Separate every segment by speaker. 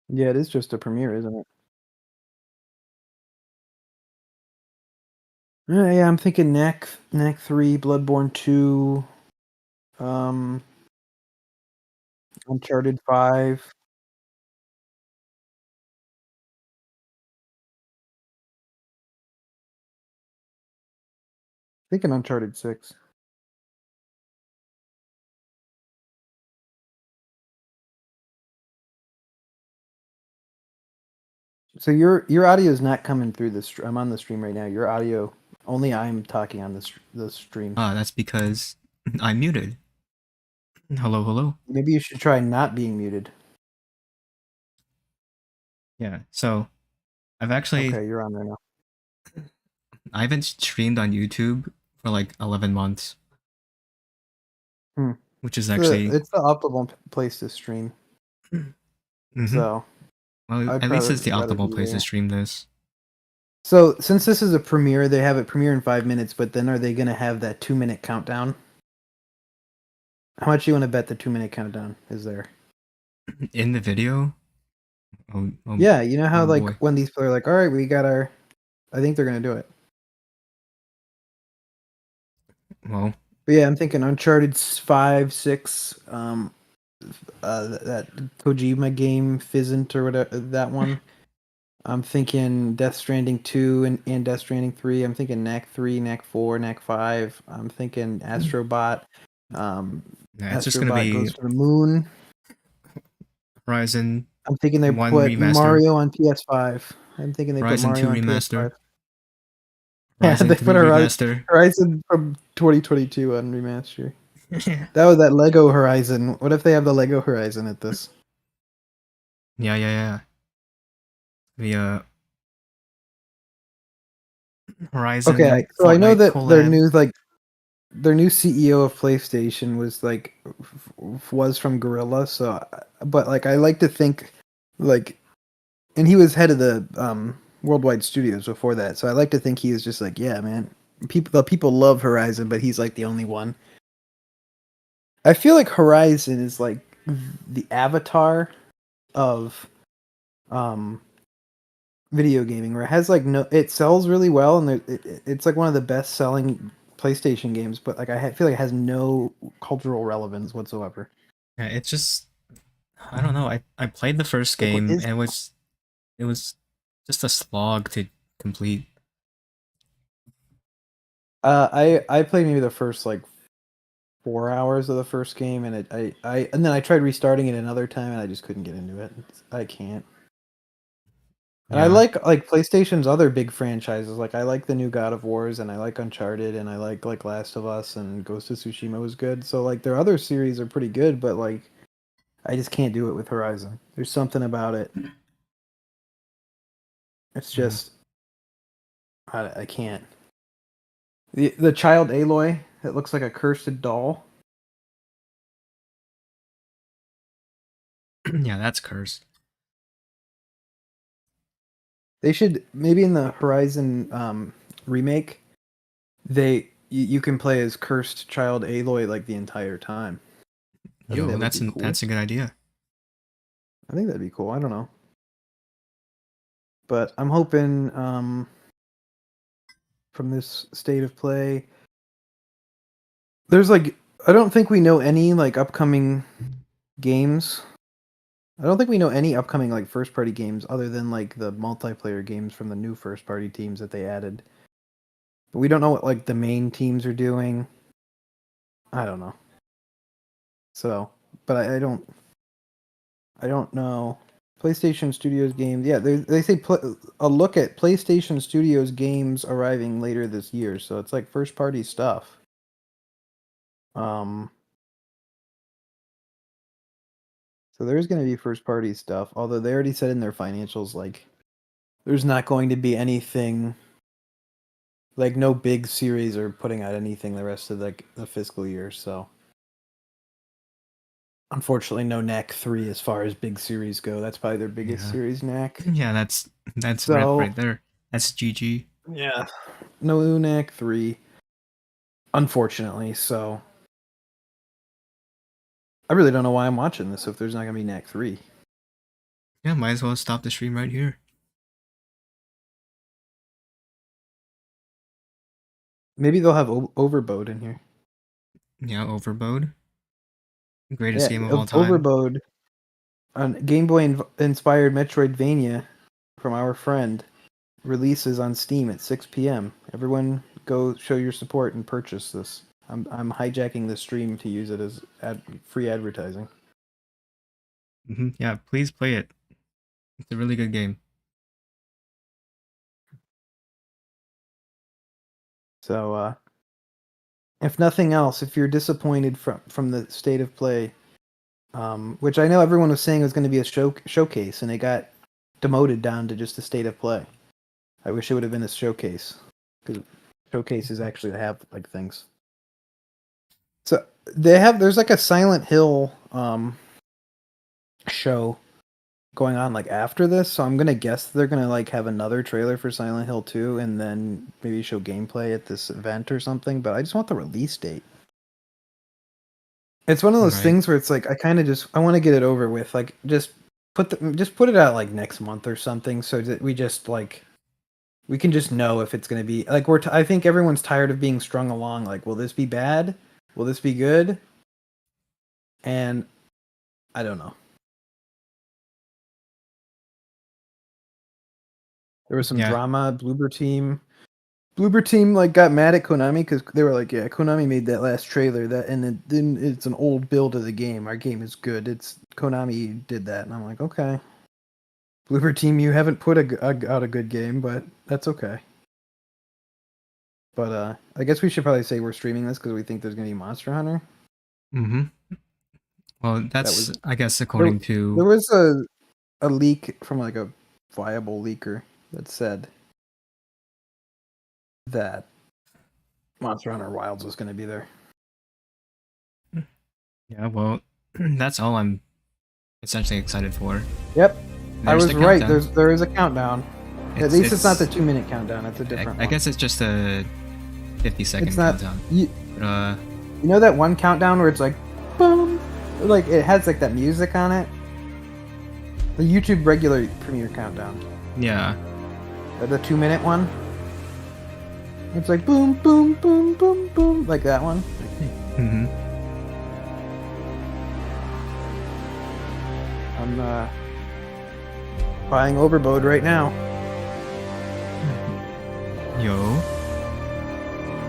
Speaker 1: Yeah, it is just a premiere, isn't it? Yeah, I'm thinking Knack 3, Bloodborne 2, um, Uncharted 5. Thinking Uncharted 6. So your audio is not coming through the I'm on the stream right now. Your audio only I'm talking on the stream.
Speaker 2: Ah, that's because I'm muted. Hello, hello.
Speaker 1: Maybe you should try not being muted.
Speaker 2: Yeah, so I've actually
Speaker 1: Okay, you're on there now.
Speaker 2: I haven't streamed on YouTube for like 11 months,
Speaker 1: Hmm.
Speaker 2: which is
Speaker 1: The
Speaker 2: actually
Speaker 1: it's the optimal place to stream.
Speaker 2: mm-hmm.
Speaker 1: So
Speaker 2: Well,
Speaker 1: I'd
Speaker 2: at least
Speaker 1: probably
Speaker 2: it's the
Speaker 1: rather
Speaker 2: optimal
Speaker 1: be
Speaker 2: place to
Speaker 1: there.
Speaker 2: stream this.
Speaker 1: So since this is a premiere, they have it premiere in 5 minutes, but then are they gonna have that 2 minute countdown? How much you want to bet the 2 minute countdown is there?
Speaker 2: In the video, oh,
Speaker 1: Yeah, you know how
Speaker 2: oh
Speaker 1: like
Speaker 2: boy.
Speaker 1: when these people are like, all right, we got our I think they're gonna do it.
Speaker 2: Well,
Speaker 1: But yeah, I'm thinking Uncharted 5, 6, that Kojima game, Fizzant or whatever that one. I'm thinking Death Stranding 2 and Death Stranding 3. I'm thinking Knack 3, Knack 4, Knack 5. I'm thinking Astrobot. Um,
Speaker 2: yeah, it's just gonna
Speaker 1: Astrobot
Speaker 2: be
Speaker 1: goes to the moon.
Speaker 2: Horizon
Speaker 1: I'm thinking they
Speaker 2: 1
Speaker 1: put
Speaker 2: remaster,
Speaker 1: Mario on PS5. I'm thinking they put
Speaker 2: Horizon
Speaker 1: Mario
Speaker 2: 2
Speaker 1: on PS5.
Speaker 2: remaster,
Speaker 1: Yeah,
Speaker 2: Horizon
Speaker 1: they put
Speaker 2: 3 remaster.
Speaker 1: Horizon from 2022 on remaster.
Speaker 2: Yeah,
Speaker 1: That was that Lego Horizon. What if they have the Lego Horizon at this?
Speaker 2: yeah. The Horizon
Speaker 1: Okay, so I know
Speaker 2: Fortnite
Speaker 1: that
Speaker 2: collab.
Speaker 1: their new CEO of PlayStation was like was from Gorilla. So, but like I like to think like, and he was head of the Worldwide Studios before that. So I like to think he was just like, yeah, man, people love Horizon, but he's like the only one. I feel like Horizon is like the avatar of um video gaming, where it has like no, it sells really well, and it's like one of the best selling PlayStation games, but like feel like it has no cultural relevance whatsoever.
Speaker 2: Yeah, it's just I don't know. I played the first
Speaker 1: Like, what
Speaker 2: game
Speaker 1: is?
Speaker 2: and it was just a slog to complete.
Speaker 1: I played maybe the first like 4 hours of the first game, and and then I tried restarting it another time, and I just couldn't get into it. I can't. And I
Speaker 2: Yeah,
Speaker 1: like PlayStation's other big franchises. Like I like the new God of Wars, and I like Uncharted, and I like Last of Us, and Ghost of Tsushima was good. So like their other series are pretty good, but like I just can't do it with Horizon. There's something about it. It's
Speaker 2: yeah.
Speaker 1: just I can't. The child Aloy that looks like a cursed doll.
Speaker 2: Yeah, that's cursed.
Speaker 1: They should maybe in the Horizon remake, you can play as cursed child Aloy like the entire time. I think
Speaker 2: Yo,
Speaker 1: that would be cool.
Speaker 2: that's a good idea.
Speaker 1: I think that'd be cool. I don't know, but I'm hoping from this state of play, there's like I don't think we know any like upcoming games. I don't think we know any upcoming like first party games other than like the multiplayer games from the new first party teams that they added. But we don't know what like the main teams are doing. I don't know. So, but I don't know. PlayStation Studios games. Yeah, they say a look at PlayStation Studios games arriving later this year. So it's like first party stuff. Um, so there's going to be first party stuff. Although they already said in their financials like there's not going to be anything like no big series or putting out anything the rest of the fiscal year. So unfortunately, no Knack 3 as far as big series go. That's probably their biggest
Speaker 2: Yeah,
Speaker 1: series, Knack.
Speaker 2: yeah, that's rip
Speaker 1: So
Speaker 2: right there. That's GG.
Speaker 1: yeah, no Knack 3. Unfortunately, so I really don't know why I'm watching this if there's not gonna be Knack 3.
Speaker 2: Yeah, might as well stop the stream right here.
Speaker 1: Maybe they'll have Overbode in here.
Speaker 2: Yeah, Overbode. Greatest
Speaker 1: Yeah,
Speaker 2: game of all time.
Speaker 1: Overbode, a Game Boy inspired Metroidvania from our friend, releases on Steam at 6 p.m. Everyone, go show your support and purchase this. I'm hijacking the stream to use it as free advertising.
Speaker 2: Yeah, please play it. It's a really good game.
Speaker 1: So, if nothing else, if you're disappointed from the state of play, which I know everyone was saying was going to be a showcase, and it got demoted down to just a state of play. I wish it would have been a showcase, because showcases actually have like things. So there's like a Silent Hill show going on like after this, so I'm gonna guess they're gonna like have another trailer for Silent Hill 2 and then maybe show gameplay at this event or something, but I just want the release date. It's one of those things where it's like I want to get it over with. Like just put it out like next month or something, so that we just like we can just know if it's going to be like I think everyone's tired of being strung along. Like, will this be bad? Will this be good? And I don't know. There was some drama. Bloober Team like got mad at Konami because they were like, "Yeah, Konami made that last trailer and then it's an old build of the game. Our game is good. It's Konami did that." And I'm like, "Okay, Bloober Team, you haven't put out a good game, but that's okay." But I guess we should probably say we're streaming this because we think there's gonna be Monster Hunter.
Speaker 2: Well, that's I guess according to
Speaker 1: there was a leak from like a viable leaker that said that Monster Hunter Wilds was going to be there.
Speaker 2: Yeah, well, that's all I'm essentially excited for.
Speaker 1: Yep, I was right. There is a countdown. At least it's not the 2-minute countdown. It's a different.
Speaker 2: I guess it's just a 50-second countdown.
Speaker 1: You know that one countdown where it's like, boom, like it has like that music on it. The YouTube regular premiere countdown.
Speaker 2: Yeah.
Speaker 1: The 2-minute one. It's like boom, boom, boom, boom, boom, like that one. I'm buying Overbode right now.
Speaker 2: Yo.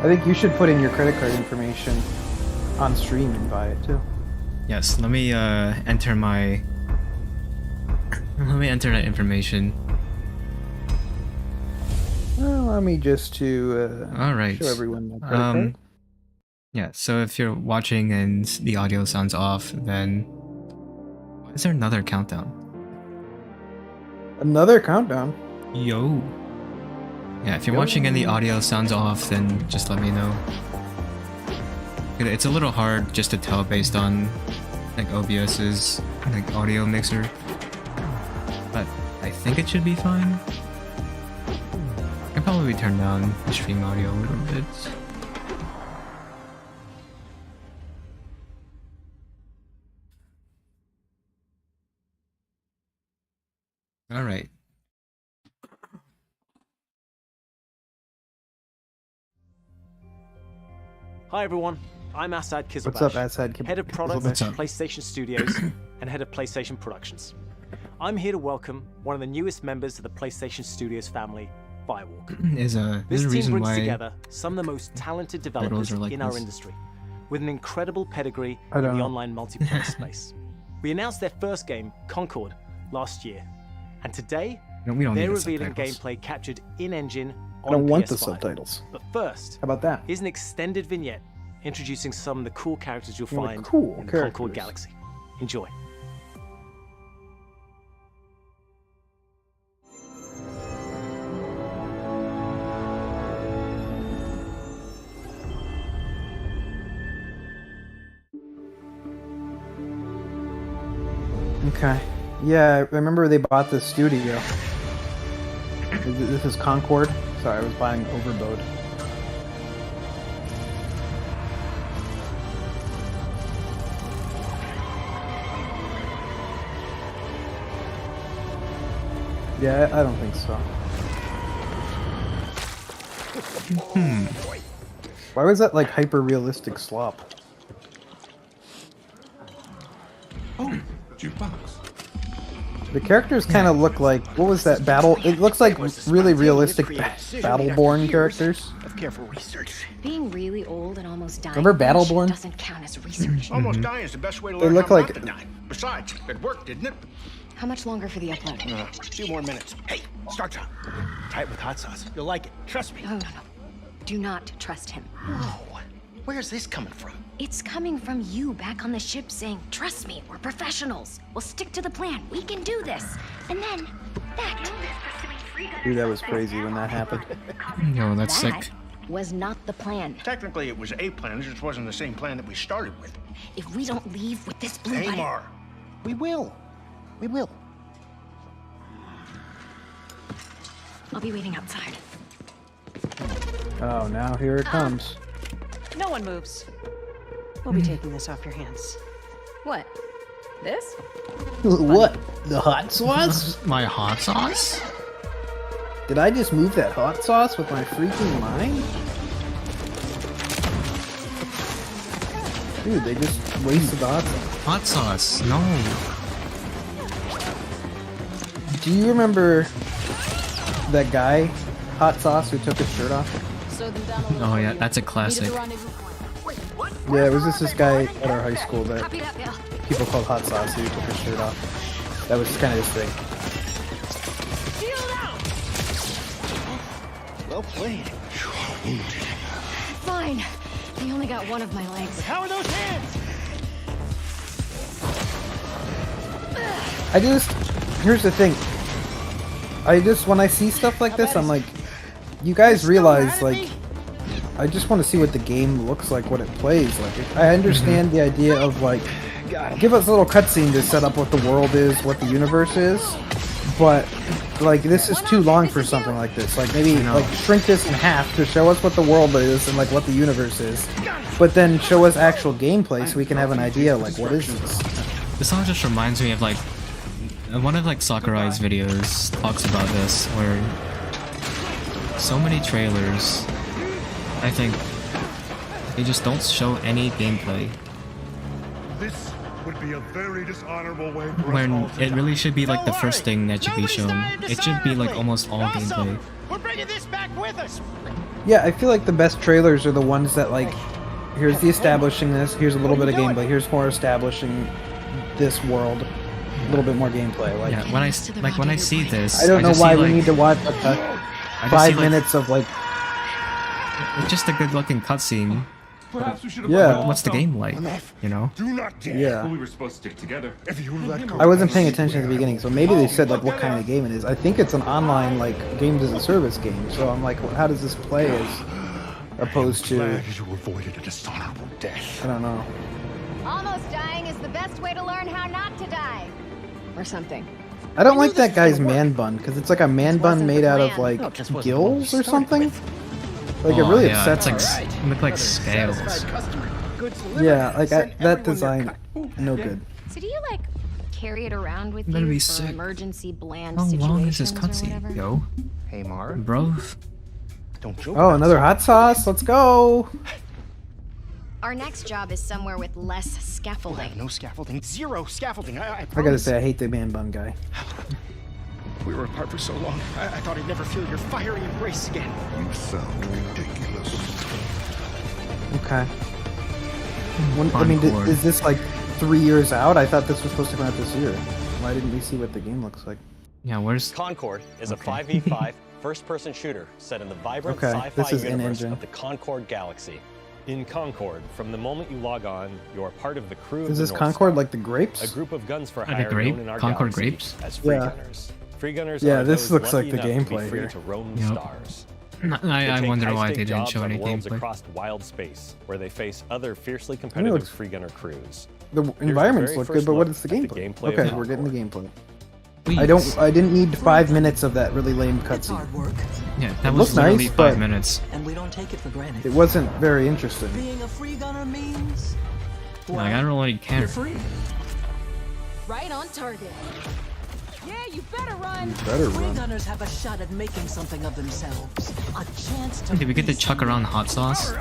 Speaker 1: I think you should put in your credit card information on stream and buy it too.
Speaker 2: Yes, let me enter that information.
Speaker 1: Allow me just to
Speaker 2: Alright.
Speaker 1: show everyone my credit card.
Speaker 2: Yeah, so if you're watching and the audio sounds off, then why is there another countdown?
Speaker 1: Another countdown?
Speaker 2: Yo. Yeah, if you're watching and the audio sounds off, then just let me know. It's a little hard just to tell based on like OBS's like audio mixer, but I think it should be fine. I can probably turn down the stream audio a little bit. All right.
Speaker 3: Hi everyone, I'm Asad Kizilbash.
Speaker 1: What's up, Asad?
Speaker 3: Head of Products at PlayStation Studios and Head of PlayStation Productions. I'm here to welcome one of the newest members of the PlayStation Studios family, Firewalk. This team brings together some of the most talented developers in our industry, with an incredible pedigree in the online multiplayer space. We announced their first game, Concord, last year, and today they're revealing gameplay captured in-engine on PS5.
Speaker 1: I don't want the subtitles.
Speaker 3: But first,
Speaker 1: how about that?
Speaker 3: Here's an extended vignette introducing some of the cool characters you'll find in the Concord Galaxy. Enjoy.
Speaker 1: Okay. Yeah, I remember they bought this studio. This is Concord. Sorry, I was buying Overbode. Yeah, I don't think so. Why was that like hyper-realistic slop?
Speaker 4: Oh, jukebox.
Speaker 1: The characters kind of look like, what was that battle? It looks like really realistic Battleborn characters.
Speaker 5: Of careful research.
Speaker 6: Being really old and almost dying
Speaker 1: Remember Battleborn?
Speaker 6: doesn't count as research.
Speaker 5: Almost dying is the best way to
Speaker 1: They
Speaker 5: learn
Speaker 1: look
Speaker 5: how
Speaker 1: like-
Speaker 5: not to die. Besides, it worked, didn't it?
Speaker 6: How much longer for the upload?
Speaker 5: A few more minutes. Hey, start time. Try it with hot sauce. You'll like it. Trust me.
Speaker 6: No. Do not trust him.
Speaker 5: Whoa. Where's this coming from?
Speaker 6: It's coming from you back on the ship saying, trust me, we're professionals. We'll stick to the plan. We can do this. And then, that.
Speaker 1: Dude, that was crazy when that happened.
Speaker 2: Yo, that's
Speaker 6: That
Speaker 2: sick.
Speaker 6: was not the plan.
Speaker 5: Technically, it was a plan. It just wasn't the same plan that we started with.
Speaker 6: If we don't leave with this blue
Speaker 5: Hey,
Speaker 6: light...
Speaker 5: Mar. We will. We will.
Speaker 6: I'll be waiting outside.
Speaker 1: Oh, now here it comes.
Speaker 7: No one moves. We'll be taking this off your hands.
Speaker 6: What? This?
Speaker 1: What? The hot sauce?
Speaker 2: My hot sauce?
Speaker 1: Did I just move that hot sauce with my freaking mind? Dude, they just wasted the hot sauce.
Speaker 2: Hot sauce? No.
Speaker 1: Do you remember that guy, Hot Sauce, who took his shirt off?
Speaker 2: Oh yeah, that's a classic.
Speaker 1: Yeah, it was just this guy at our high school that people called Hot Sauce who took his shirt off. That was kind of his thing.
Speaker 5: Well played.
Speaker 6: Fine. They only got one of my legs.
Speaker 5: How are those hands?
Speaker 1: Here's the thing. When I see stuff like this, I'm like, you guys realize, like, I just want to see what the game looks like, what it plays like. I understand the idea of, like, give us a little cutscene to set up what the world is, what the universe is, but, like, this is too long for something like this. Like, maybe, like, shrink this in half to show us what the world is and, like, what the universe is, but then show us actual gameplay so we can have an idea, like, what is this?
Speaker 2: This song just reminds me of like one of like Sakurai's videos talks about this, where so many trailers, I think they just don't show any gameplay.
Speaker 8: This would be a very dishonorable way for
Speaker 2: When
Speaker 8: us all to
Speaker 2: it really should be like the first thing that should be shown. It should be like almost all gameplay.
Speaker 5: We're bringing this back with us.
Speaker 1: Yeah, I feel like the best trailers are the ones that, like, here's the establishing this, here's a little bit of gameplay, here's more establishing this world, a little bit more gameplay. Like,
Speaker 2: Yeah, when I see this,
Speaker 1: I don't know
Speaker 2: just
Speaker 1: why
Speaker 2: see,
Speaker 1: we
Speaker 2: like,
Speaker 1: need to watch like
Speaker 2: I just
Speaker 1: 5
Speaker 2: see, like,
Speaker 1: minutes of like,
Speaker 2: it's just a good looking cutscene.
Speaker 8: Perhaps we should have
Speaker 1: Yeah.
Speaker 2: What's the game like? You know?
Speaker 8: Do not dare.
Speaker 1: yeah.
Speaker 4: We were supposed to stick together.
Speaker 8: If you let go.
Speaker 1: I wasn't paying attention at the beginning, so maybe they said like what kind of game it is. I think it's an online like games as a service game. So I'm like, well, how does this play as opposed to?
Speaker 8: Glad you avoided a dishonorable death.
Speaker 1: I don't know.
Speaker 6: Almost dying is the best way to learn how not to die. Or something.
Speaker 1: I don't like that guy's man bun because it's like a man bun
Speaker 6: wasn't
Speaker 1: made
Speaker 6: the
Speaker 1: out of
Speaker 6: plan.
Speaker 1: like
Speaker 5: No, it just wasn't
Speaker 1: gills
Speaker 5: what we
Speaker 1: or something.
Speaker 5: started
Speaker 1: Like it
Speaker 2: Oh,
Speaker 1: really
Speaker 2: yeah,
Speaker 1: upsets
Speaker 2: it's
Speaker 1: me.
Speaker 2: like look like scales.
Speaker 1: Yeah, like that design, no good.
Speaker 6: So do you like carry it around with
Speaker 2: That'd
Speaker 6: you
Speaker 2: be
Speaker 6: for
Speaker 2: sick.
Speaker 6: emergency bland
Speaker 2: How long is this
Speaker 6: situations or
Speaker 2: cutscene,
Speaker 6: whatever?
Speaker 2: yo?
Speaker 5: Hey, Mar.
Speaker 2: Bro,
Speaker 5: Don't joke.
Speaker 1: Oh, another hot sauce. Let's go.
Speaker 6: Our next job is somewhere with less
Speaker 5: We'll
Speaker 6: scaffolding.
Speaker 5: have no scaffolding. Zero scaffolding. I
Speaker 1: I gotta
Speaker 5: promise.
Speaker 1: say, I hate the man bun guy.
Speaker 5: We were apart for so long. I thought I'd never feel your fiery embrace again.
Speaker 8: You sound ridiculous.
Speaker 1: Okay. I mean,
Speaker 2: Concord.
Speaker 1: is this like 3 years out? I thought this was supposed to come out this year. Why didn't we see what the game looks like?
Speaker 2: yeah, where's
Speaker 9: Concord is
Speaker 2: Okay.
Speaker 9: a 5v5 first-person shooter set in the vibrant
Speaker 1: Okay,
Speaker 9: sci-fi
Speaker 1: this is
Speaker 9: universe
Speaker 1: in-engine.
Speaker 9: of the Concord galaxy. In Concord, from the moment you log on, you are part of the crew of
Speaker 1: Is
Speaker 9: the
Speaker 1: this
Speaker 9: North
Speaker 1: Concord
Speaker 9: Star,
Speaker 1: like the
Speaker 9: a
Speaker 1: grapes?
Speaker 9: group of guns for
Speaker 2: the
Speaker 9: hire
Speaker 2: grape?
Speaker 9: known in our
Speaker 2: Concord
Speaker 9: galaxy
Speaker 2: grapes?
Speaker 9: as free
Speaker 1: Yeah.
Speaker 9: gunners. Free gunners
Speaker 1: Yeah,
Speaker 9: are
Speaker 1: this
Speaker 9: those
Speaker 1: looks
Speaker 9: lucky
Speaker 1: like the
Speaker 9: enough to be
Speaker 1: gameplay
Speaker 9: free
Speaker 1: here.
Speaker 9: to roam the
Speaker 2: Yep.
Speaker 9: stars. They
Speaker 2: I
Speaker 9: take
Speaker 2: wonder why
Speaker 9: high-stake
Speaker 2: they didn't
Speaker 9: jobs
Speaker 2: show
Speaker 9: on
Speaker 2: any
Speaker 9: worlds
Speaker 2: gameplay.
Speaker 9: across wild space, where they face other fiercely competitive
Speaker 1: looks-
Speaker 9: free gunner crews.
Speaker 1: The
Speaker 9: the
Speaker 1: environments
Speaker 9: very
Speaker 1: look
Speaker 9: first
Speaker 1: good, but what
Speaker 9: look
Speaker 1: is the
Speaker 9: at the
Speaker 1: gameplay?
Speaker 9: gameplay of
Speaker 1: Okay, we're getting the
Speaker 9: Concord.
Speaker 1: gameplay.
Speaker 2: Please.
Speaker 1: I didn't need 5 minutes of that really lame
Speaker 10: It's
Speaker 1: cutscene.
Speaker 10: hard work,
Speaker 2: Yeah, that
Speaker 1: looks
Speaker 2: was literally
Speaker 1: nice,
Speaker 2: 5
Speaker 1: but-
Speaker 2: minutes.
Speaker 10: and we don't take it for granted.
Speaker 1: It wasn't very interesting.
Speaker 10: Being a free gunner means,
Speaker 2: Like, I don't really care.
Speaker 10: you're free.
Speaker 6: Right on target.
Speaker 7: Yeah, you better run.
Speaker 1: Better
Speaker 10: Free
Speaker 1: run.
Speaker 10: gunners have a shot at making something of themselves. A chance to.
Speaker 2: Did we get to chuck around hot sauce?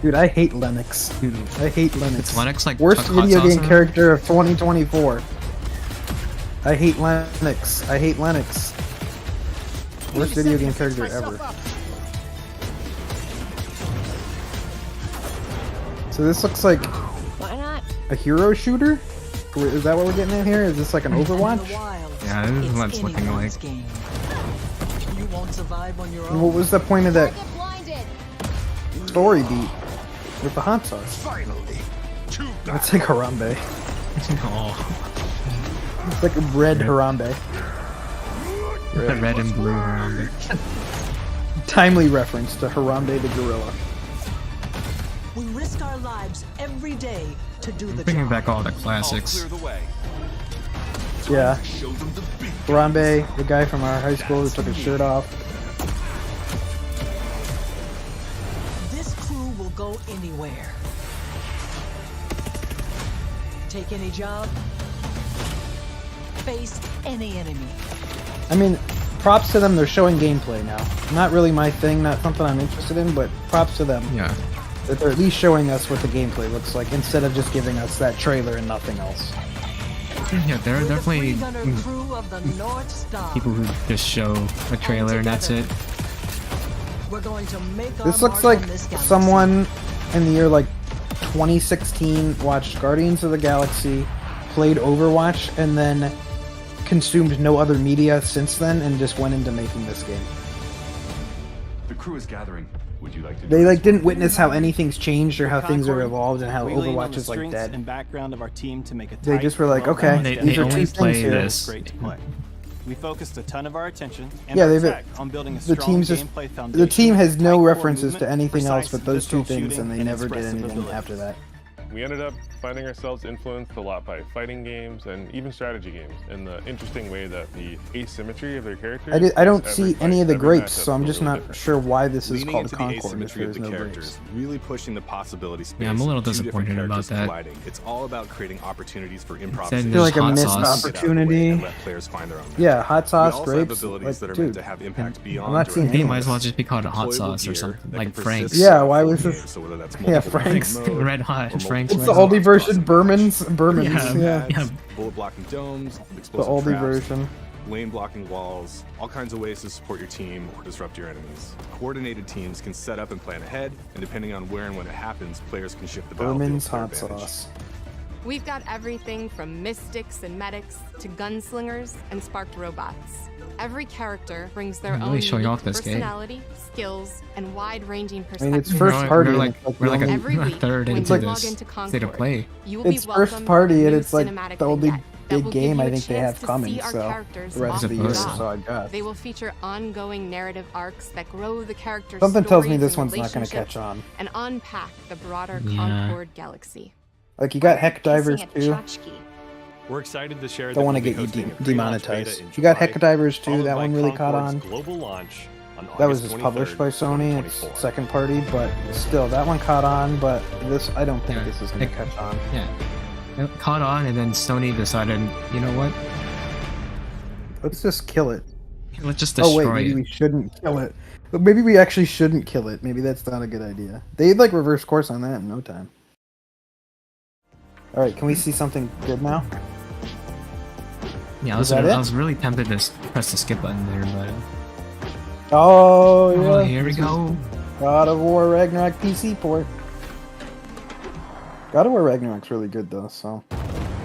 Speaker 1: Dude, I hate Lennox. Dude, I hate Lennox.
Speaker 2: It's Lennox like
Speaker 1: worst
Speaker 2: chuck hot
Speaker 1: video
Speaker 2: sauce
Speaker 1: game
Speaker 2: around?
Speaker 1: character of 2024. I hate Lennox. I hate Lennox. Worst video game character ever. So this looks like
Speaker 6: Why not?
Speaker 1: a hero shooter? Is that what we're getting at here? Is this like an Overwatch?
Speaker 2: Yeah, this is what it's looking like.
Speaker 10: You won't survive on your
Speaker 1: And
Speaker 10: own.
Speaker 1: what was the point of that story beat with the hot sauce?
Speaker 8: Finally.
Speaker 1: That's like Harambe.
Speaker 2: Oh,
Speaker 1: It's like a red Harambe.
Speaker 2: red and blue around it.
Speaker 1: Timely reference to Harambe the gorilla.
Speaker 10: We risk our lives every day to do the
Speaker 2: Bringing
Speaker 10: job.
Speaker 2: back all the classics.
Speaker 8: Clear the way.
Speaker 1: Yeah.
Speaker 8: Show them the beat.
Speaker 1: Harambe, the guy from our high school who took his shirt off.
Speaker 10: This crew will go anywhere. Take any job. Face any enemy.
Speaker 1: I mean, props to them, they're showing gameplay now. Not really my thing, not something I'm interested in, but props to them.
Speaker 2: Yeah.
Speaker 1: That they're at least showing us what the gameplay looks like, instead of just giving us that trailer and nothing else.
Speaker 2: Yeah, there are
Speaker 10: We're the
Speaker 2: definitely
Speaker 10: free gunner crew of the North Star.
Speaker 2: people who just show a trailer and that's it.
Speaker 10: We're going to make our
Speaker 1: This looks
Speaker 10: mark
Speaker 1: like
Speaker 10: on this galaxy.
Speaker 1: someone in the year like 2016 watched Guardians of the Galaxy, played Overwatch, and then consumed no other media since then and just went into making this game.
Speaker 4: The crew is gathering. Would you like to?
Speaker 1: They like didn't witness how anything's changed or how things are
Speaker 3: Concord,
Speaker 1: evolved and how
Speaker 3: we leaned on
Speaker 1: Overwatch
Speaker 3: the
Speaker 1: is like
Speaker 3: strengths
Speaker 1: dead.
Speaker 3: and background of our team to make a
Speaker 1: They
Speaker 3: tight,
Speaker 1: just were like,
Speaker 3: well-balanced
Speaker 1: okay,
Speaker 2: They
Speaker 1: these are
Speaker 2: only
Speaker 1: two things
Speaker 2: play
Speaker 1: here.
Speaker 2: this.
Speaker 3: great to play. We focused a ton of our attention and
Speaker 1: Yeah,
Speaker 3: our
Speaker 1: they've
Speaker 3: tech on building a
Speaker 1: the
Speaker 3: strong
Speaker 1: team's just
Speaker 3: gameplay
Speaker 1: the
Speaker 3: foundation,
Speaker 1: team has no
Speaker 3: tight core
Speaker 1: references to
Speaker 3: movement,
Speaker 1: anything else
Speaker 3: precise
Speaker 1: but those two
Speaker 3: visceral
Speaker 1: things,
Speaker 3: shooting,
Speaker 1: and they
Speaker 3: and
Speaker 1: never did
Speaker 3: expressive
Speaker 1: anything
Speaker 3: ability.
Speaker 1: after that.
Speaker 11: We ended up finding ourselves influenced a lot by fighting games and even strategy games in the interesting way that the asymmetry of their characters.
Speaker 1: I don't
Speaker 11: makes
Speaker 1: see
Speaker 11: every
Speaker 1: any of
Speaker 11: fight,
Speaker 1: the
Speaker 11: every
Speaker 1: greats,
Speaker 11: matchup
Speaker 1: so I'm
Speaker 11: a
Speaker 1: just
Speaker 11: little
Speaker 1: not
Speaker 11: different.
Speaker 1: sure why this is
Speaker 12: Leaning
Speaker 1: called
Speaker 12: into the
Speaker 1: Concord if
Speaker 12: asymmetry of
Speaker 1: there's
Speaker 12: the
Speaker 1: no
Speaker 12: characters,
Speaker 1: breaks.
Speaker 12: really pushing the possibility space.
Speaker 2: Yeah, I'm a little
Speaker 12: two different
Speaker 2: disappointed about
Speaker 12: characters
Speaker 2: that.
Speaker 12: colliding. It's all about creating opportunities for
Speaker 2: said
Speaker 12: improvisation.
Speaker 1: I feel like a
Speaker 2: hot
Speaker 1: missed
Speaker 2: sauce.
Speaker 1: opportunity.
Speaker 12: And let players find their own
Speaker 1: Yeah,
Speaker 12: method.
Speaker 1: hot sauce,
Speaker 12: we also have
Speaker 1: grapes,
Speaker 12: abilities
Speaker 1: like,
Speaker 12: that are
Speaker 1: dude,
Speaker 12: meant to have impact beyond.
Speaker 1: I'm not seeing
Speaker 2: They
Speaker 1: any
Speaker 2: might
Speaker 1: of
Speaker 2: as well
Speaker 1: this.
Speaker 2: just be called a hot
Speaker 12: Deployable
Speaker 2: sauce or
Speaker 12: gear
Speaker 2: something,
Speaker 12: that
Speaker 2: like
Speaker 12: can
Speaker 2: Frank's.
Speaker 12: persist
Speaker 1: Yeah,
Speaker 12: throughout
Speaker 1: why
Speaker 12: the
Speaker 1: was
Speaker 12: game,
Speaker 1: this-
Speaker 12: so whether that's
Speaker 1: Yeah,
Speaker 12: multiple
Speaker 1: Frank's.
Speaker 12: mode
Speaker 2: Red Hot,
Speaker 12: or
Speaker 2: Frank's.
Speaker 1: It's the
Speaker 12: multiple
Speaker 1: Aldi version, Berman's.
Speaker 2: Yeah,
Speaker 1: Yeah.
Speaker 2: yeah.
Speaker 12: bullet blocking domes,
Speaker 1: The
Speaker 12: explosive
Speaker 1: Aldi
Speaker 12: traps,
Speaker 1: version.
Speaker 12: lane blocking walls, all kinds of ways to support your team or disrupt your enemies. Coordinated teams can set up and plan ahead, and depending on where and when it happens, players can shift the battlefield
Speaker 1: Berman's
Speaker 12: to their
Speaker 1: hot
Speaker 12: advantage.
Speaker 1: sauce.
Speaker 13: We've got everything from mystics and medics to gunslingers and sparked robots. Every character brings their
Speaker 2: Really
Speaker 13: own
Speaker 2: showing
Speaker 13: unique
Speaker 2: off this game.
Speaker 13: personality, skills, and wide-ranging
Speaker 1: I
Speaker 13: perspectives.
Speaker 1: mean, it's first party.
Speaker 2: We're
Speaker 1: and
Speaker 2: like,
Speaker 1: it's like
Speaker 2: we're
Speaker 1: the
Speaker 2: like
Speaker 1: only-
Speaker 13: Every
Speaker 2: a
Speaker 13: week,
Speaker 2: third
Speaker 13: when
Speaker 2: into
Speaker 13: you
Speaker 2: this
Speaker 13: log into
Speaker 2: state of
Speaker 13: Concord,
Speaker 2: play.
Speaker 13: you will
Speaker 1: It's
Speaker 13: be
Speaker 1: first
Speaker 13: welcomed
Speaker 1: party,
Speaker 13: with
Speaker 1: and
Speaker 13: a
Speaker 1: it's
Speaker 13: new
Speaker 1: like
Speaker 13: cinematic
Speaker 1: the only
Speaker 13: vignette that
Speaker 1: big
Speaker 13: will give
Speaker 1: game
Speaker 13: you
Speaker 1: I
Speaker 13: a
Speaker 1: think they
Speaker 13: chance
Speaker 1: have
Speaker 13: to
Speaker 1: coming.
Speaker 13: see our
Speaker 1: So
Speaker 13: characters
Speaker 1: the rest
Speaker 13: off
Speaker 1: of the
Speaker 13: the
Speaker 1: year,
Speaker 13: job.
Speaker 1: so I guess
Speaker 13: They will feature ongoing narrative arcs that grow the characters'
Speaker 1: something tells me
Speaker 13: stories
Speaker 1: this
Speaker 13: and
Speaker 1: one's not going to
Speaker 13: relationships
Speaker 1: catch on.
Speaker 13: and unpack the broader
Speaker 2: Yeah.
Speaker 13: Concord galaxy.
Speaker 1: Like you got Heck Divers too.
Speaker 9: We're excited to share.
Speaker 1: Don't want to get you demonetized. You got Heck Divers too. That one really caught on.
Speaker 9: Global launch on
Speaker 1: That was
Speaker 9: August
Speaker 1: just published
Speaker 9: 23rd,
Speaker 1: by Sony.
Speaker 9: 2024.
Speaker 1: It's second party, but still, that one caught on. But this, I don't think
Speaker 2: Yeah.
Speaker 1: this is going to catch on.
Speaker 2: Yeah. It caught on, and then Sony decided, you know what?
Speaker 1: Let's just kill it.
Speaker 2: Let's just
Speaker 1: Oh
Speaker 2: destroy
Speaker 1: wait, maybe
Speaker 2: it.
Speaker 1: we shouldn't kill it. But maybe we actually shouldn't kill it. Maybe that's not a good idea. They'd like reverse course on that in no time. All right, can we see something good now?
Speaker 2: Yeah,
Speaker 1: Is that it?
Speaker 2: I was really tempted to press the skip button there, but
Speaker 1: Oh yeah.
Speaker 2: oh, here we go.
Speaker 1: God of War Ragnarok PC port. God of War Ragnarok's really good though, so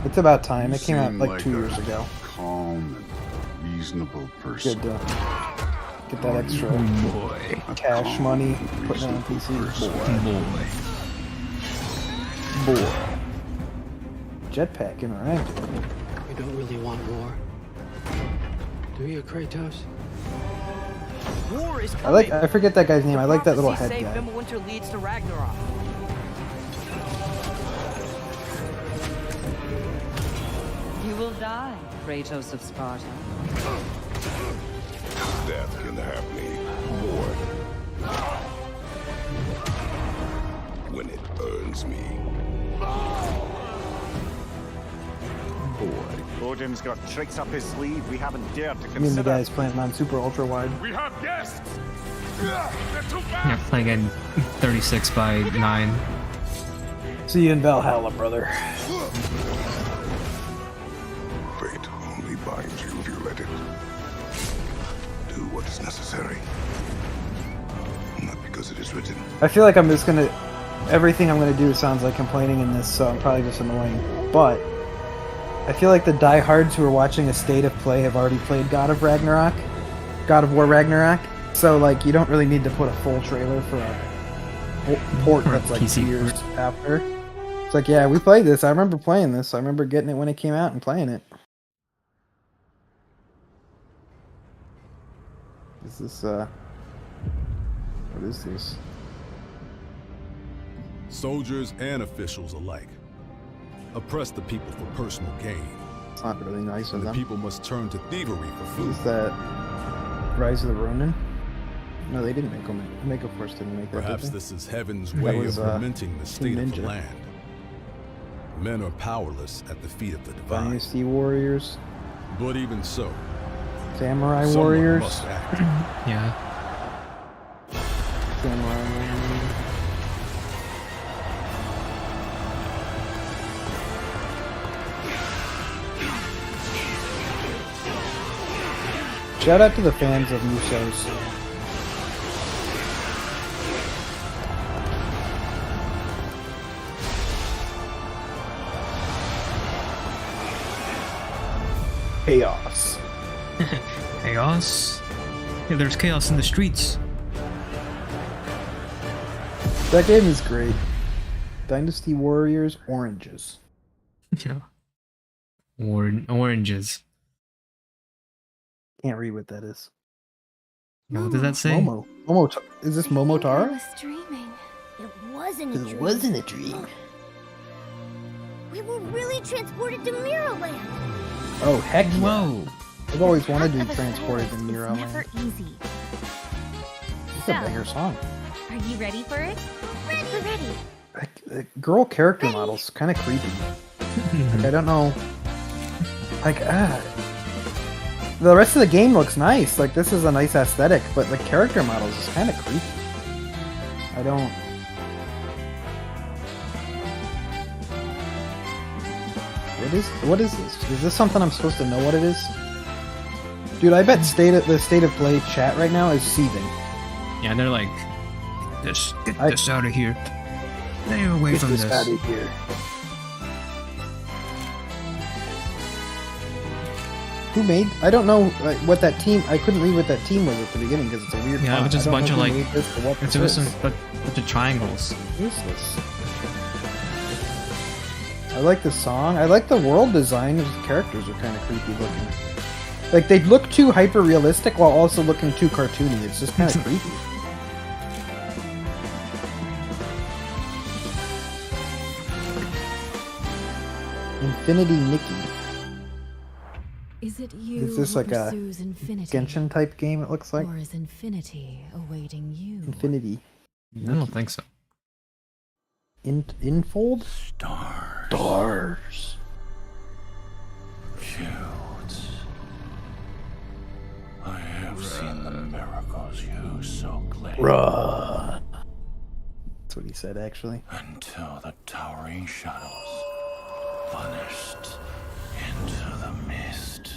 Speaker 1: it's about time. It came out like 2 years ago.
Speaker 8: Calm and reasonable person.
Speaker 1: Good to get that extra
Speaker 2: Boy.
Speaker 1: cash money putting it on PC. Boy. Jetpack interactive.
Speaker 10: You don't really want war. Do you, Kratos? War is coming.
Speaker 1: I forget that guy's name. I like that little
Speaker 10: Prophecy
Speaker 1: head
Speaker 10: say
Speaker 1: guy.
Speaker 10: Fimbulwinter leads to Ragnarok.
Speaker 7: You will die, Kratos of Sparta.
Speaker 8: Death can have me more when it earns me. McCoy.
Speaker 5: Odin's got tricks up his sleeve we haven't dared to
Speaker 1: I mean, the
Speaker 5: consider.
Speaker 1: guy's playing on super ultra wide.
Speaker 8: We have guests! They're too
Speaker 2: Yeah,
Speaker 8: fast!
Speaker 2: playing in 36 by 9.
Speaker 1: See you in Valhalla, brother.
Speaker 8: Fate only binds you if you let it. Do what is necessary. Not because it is written.
Speaker 1: I feel like I'm just gonna... Everything I'm gonna do sounds like complaining in this, so I'm probably just annoying. But I feel like the diehards who are watching a state of play have already played God of War Ragnarok. So, like, you don't really need to put a full trailer for a port that's like
Speaker 2: PC
Speaker 1: 2 years after. It's like, yeah, we played this. I remember playing this. I remember getting it when it came out and playing it. Is this, what is this?
Speaker 14: Soldiers and officials alike oppress the people for personal gain.
Speaker 1: It's not really nice of
Speaker 14: And the
Speaker 1: them.
Speaker 14: people must turn to thievery for food.
Speaker 1: Is that Rise of the Ronin? No, they didn't make them. Omega Force didn't make that.
Speaker 14: Perhaps
Speaker 1: did they?
Speaker 14: this is heaven's
Speaker 1: That
Speaker 14: way
Speaker 1: was,
Speaker 14: of lamenting the state of the
Speaker 1: Ninja.
Speaker 14: land. Men are powerless at the feet of the divine.
Speaker 1: Dynasty Warriors,
Speaker 14: But even so,
Speaker 1: Samurai
Speaker 14: someone
Speaker 1: Warriors.
Speaker 14: must act.
Speaker 2: Yeah.
Speaker 1: Samurai Warriors. Shout out to the fans of new shows. Chaos.
Speaker 2: Chaos? Yeah, there's chaos in the streets.
Speaker 1: That game is great. Dynasty Warriors Oranges.
Speaker 2: Yeah. Oranges.
Speaker 1: Can't read what that is.
Speaker 2: Yeah, what does that say?
Speaker 1: Momo. Is this Momotaro?
Speaker 6: was dreaming. It wasn't
Speaker 1: It wasn't a dream.
Speaker 6: We were really transported to Mirrorland.
Speaker 1: Oh, heck yeah.
Speaker 2: Whoa.
Speaker 1: I've always wanted to
Speaker 6: Part
Speaker 1: be
Speaker 6: of a
Speaker 1: transported to
Speaker 6: story is
Speaker 1: Mirrorland.
Speaker 6: never easy.
Speaker 1: It's a banger song.
Speaker 6: Are you ready for it? Ready. We're ready.
Speaker 1: Girl character models kind of creepy. Like, I don't know. Like, the rest of the game looks nice. Like, this is a nice aesthetic, but the character models is kind of creepy. I don't. What is this? Is this something I'm supposed to know what it is? Dude, I bet the state of play chat right now is seething.
Speaker 2: Yeah, they're like, get this out of here. Stay away from this.
Speaker 1: Out of here. Who made? I don't know what that team. I couldn't read what that team was at the beginning because it's a weird.
Speaker 2: Yeah, it
Speaker 1: font.
Speaker 2: was just a
Speaker 1: I don't
Speaker 2: bunch
Speaker 1: know
Speaker 2: of
Speaker 1: who
Speaker 2: like,
Speaker 1: made this or what
Speaker 2: it's
Speaker 1: this
Speaker 2: just
Speaker 1: is.
Speaker 2: a bunch of triangles.
Speaker 1: Useless. I like the song. I like the world design. The characters are kind of creepy looking. Like, they look too hyper realistic while also looking too cartoony. It's just kind of creepy. Infinity Nikki.
Speaker 15: Is it you
Speaker 1: Is this
Speaker 15: who
Speaker 1: like a
Speaker 15: pursues infinity,
Speaker 1: Genshin type game? It looks like
Speaker 15: or is infinity awaiting you?
Speaker 1: Infinity.
Speaker 2: I don't think so.
Speaker 1: Infold?
Speaker 4: Stars. Cute. I have seen the miracles you so claim.
Speaker 1: Run. That's what he said, actually.
Speaker 4: Until the towering shadows vanished into the mist.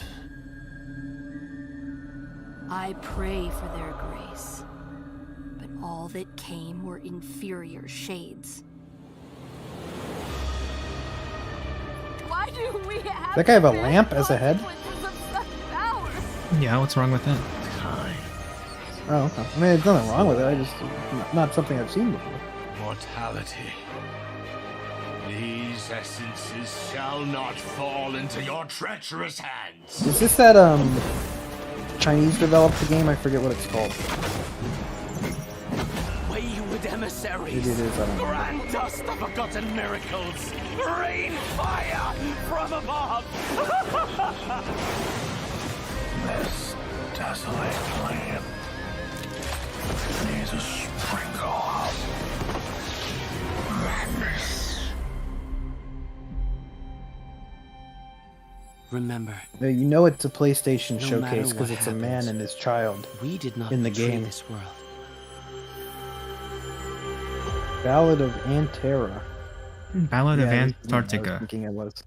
Speaker 16: I pray for their grace, but all that came were inferior shades. Why do we have
Speaker 1: That guy have a lamp as a head?
Speaker 2: Yeah, what's wrong with that?
Speaker 1: Oh, okay. I mean, there's nothing wrong with it. I just not something I've seen before.
Speaker 17: Mortality. These essences shall not fall into your treacherous hands.
Speaker 1: Is this that Chinese developed game? I forget what it's called.
Speaker 17: Wayward emissaries,
Speaker 1: Maybe it is, I don't know.
Speaker 17: grant us the forgotten miracles. Rain fire from above.
Speaker 4: This desolate land needs a sprinkle of madness.
Speaker 18: Remember,
Speaker 1: Now, you know it's a PlayStation
Speaker 18: no
Speaker 1: showcase
Speaker 18: matter
Speaker 1: because
Speaker 18: what
Speaker 1: it's a man
Speaker 18: happens,
Speaker 1: and his child
Speaker 18: we did not
Speaker 1: in the
Speaker 18: betray
Speaker 1: game.
Speaker 18: this world.
Speaker 1: Ballad of Antera.
Speaker 2: Ballad of
Speaker 1: Yeah, this is what I was
Speaker 2: Antarctica.
Speaker 1: thinking it was.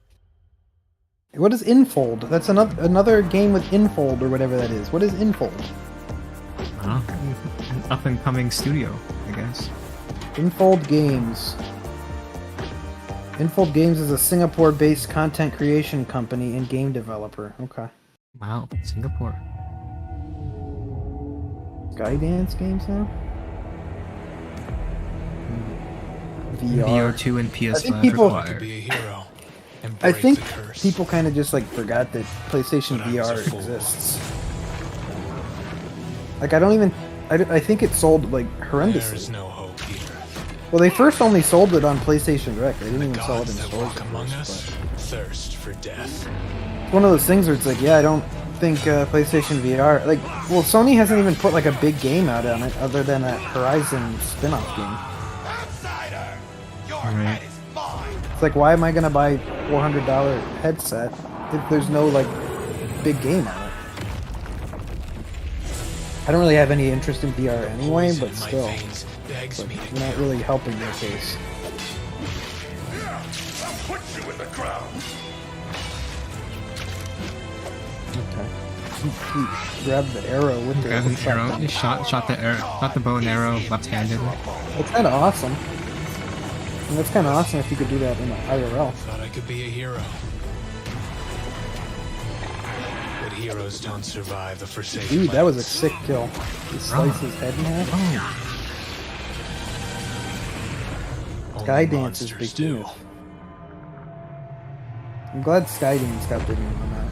Speaker 1: What is Infold? That's another game with Infold or whatever that is. What is Infold?
Speaker 2: An up and coming studio, I guess.
Speaker 1: Infold Games. Infold Games is a Singapore-based content creation company and game developer. Okay.
Speaker 2: Wow, Singapore.
Speaker 1: Skydance games now?
Speaker 2: VR2 and PS5
Speaker 1: I think people,
Speaker 2: required.
Speaker 1: I think people kind of just like forgot that PlayStation VR exists. Like I don't even, I think it sold like horrendously.
Speaker 19: There's no hope here.
Speaker 1: Well, they first only sold it on PlayStation Direct. They didn't even
Speaker 19: The
Speaker 1: sell it in
Speaker 19: gods that
Speaker 1: stores.
Speaker 19: walk among us thirst for death.
Speaker 1: It's one of those things where it's like, yeah, I don't think PlayStation VR, like, well, Sony hasn't even put like a big game out on it other than that Horizon spin-off game.
Speaker 2: Right.
Speaker 1: It's like, why am I gonna buy $400 headset if there's no like big game on it? I don't really have any interest in VR anyway, but still, like, you're not really helping your case.
Speaker 17: I'll put you in the ground.
Speaker 1: Okay. He grabbed the arrow with the
Speaker 2: Grabbed the arrow. He shot the arrow. Shot the bow and arrow left-handed.
Speaker 1: That's kind of awesome. And that's kind of awesome if you could do that in IRL.
Speaker 19: Thought I could be a hero. But heroes don't survive the Forsaken
Speaker 1: Dude, that was a
Speaker 19: Lands.
Speaker 1: sick kill. He sliced his head in half. Skydance is behemoth. I'm glad Skydance got big on that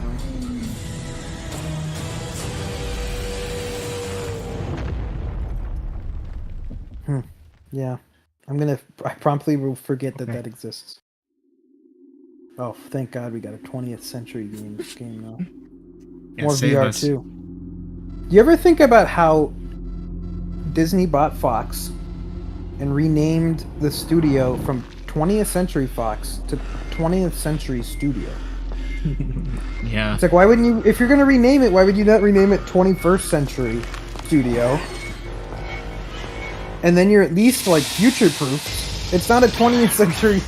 Speaker 1: one. Yeah. I promptly will forget that that exists. Oh, thank God we got a 20th century game now.
Speaker 2: Yeah,
Speaker 1: More
Speaker 2: save
Speaker 1: VR
Speaker 2: us.
Speaker 1: too. Do you ever think about how Disney bought Fox and renamed the studio from 20th Century Fox to 20th Century Studio?
Speaker 2: Yeah.
Speaker 1: It's like, why wouldn't you, if you're going to rename it, why would you not rename it 21st Century Studio? And then you're at least like future-proof. It's not a 20th century.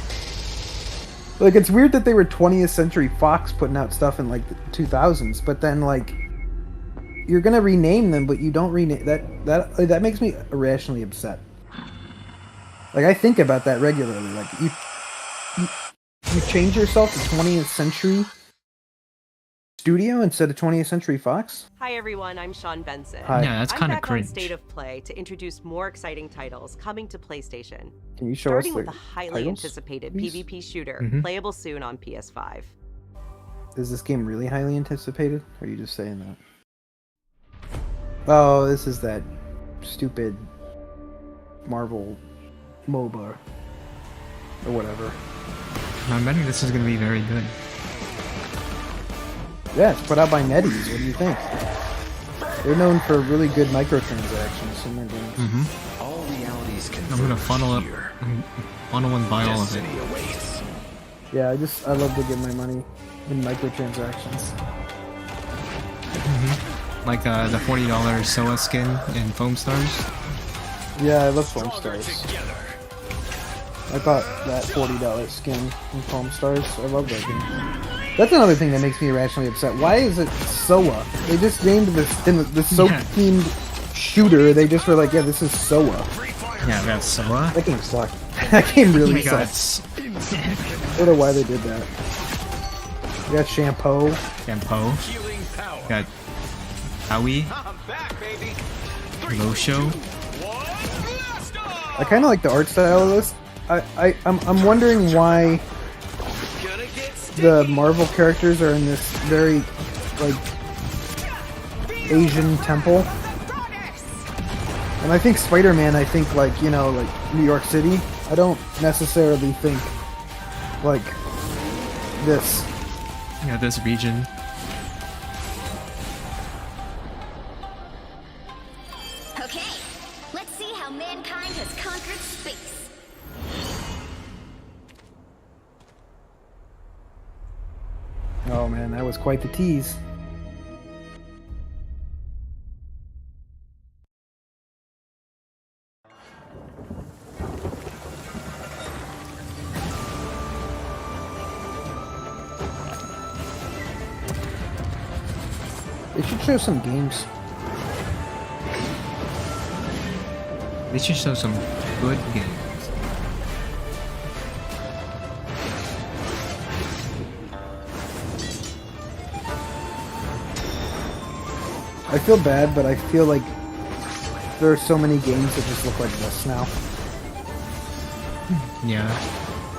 Speaker 1: Like, it's weird that they were 20th Century Fox putting out stuff in like the 2000s, but then like you're gonna rename them, but you don't rename that makes me irrationally upset. Like, I think about that regularly. Like, you change yourself to 20th Century Studio instead of 20th Century Fox?
Speaker 20: Hi everyone, I'm Sean Benson.
Speaker 1: Hi. Yeah,
Speaker 2: that's
Speaker 20: I'm
Speaker 2: kinda
Speaker 20: back
Speaker 2: cringe.
Speaker 20: on State of Play to introduce more exciting titles coming to PlayStation.
Speaker 1: Can you show
Speaker 20: Starting
Speaker 1: us
Speaker 20: with
Speaker 1: the
Speaker 20: a highly
Speaker 1: titles,
Speaker 20: anticipated
Speaker 1: please?
Speaker 20: PvP shooter,
Speaker 1: Mhm.
Speaker 20: playable soon on PS5.
Speaker 1: Is this game really highly anticipated? Or are you just saying that? Oh, this is that stupid Marvel MOBA. Or whatever.
Speaker 2: I'm betting this is going to be very good.
Speaker 1: Yeah, it's put out by NetEase. What do you think? They're known for really good microtransactions in their games.
Speaker 2: Mm-hmm.
Speaker 19: All realities can
Speaker 2: I'm going to funnel and buy all of it.
Speaker 19: Destiny awaits.
Speaker 1: Yeah, I love to get my money in microtransactions.
Speaker 2: Mm-hmm. Like the $40 SOA skin in Foam Stars.
Speaker 1: Yeah, I love Foam Stars. I bought that $40 skin in Foam Stars. I love that game. That's another thing that makes me irrationally upset. Why is it SOA? They just named this in the soap-themed shooter. They just were like, yeah, this is SOA.
Speaker 2: Yeah, that's SOA.
Speaker 1: That game sucked. That game really
Speaker 2: Oh my God.
Speaker 1: sucks. I don't know why they did that. We got Shampoo.
Speaker 2: Got Howie. Losho.
Speaker 1: I kind of like the art style of this. I'm wondering why the Marvel characters are in this very like Asian temple. And I think Spider-Man, I think like, you know, like New York City. I don't necessarily think like this.
Speaker 2: Yeah, this region.
Speaker 6: Okay, let's see how mankind has conquered space.
Speaker 1: Oh man, that was quite the tease. They should show some games.
Speaker 2: They should show some good games.
Speaker 1: I feel bad, but I feel like there are so many games that just look like this now.
Speaker 2: Yeah.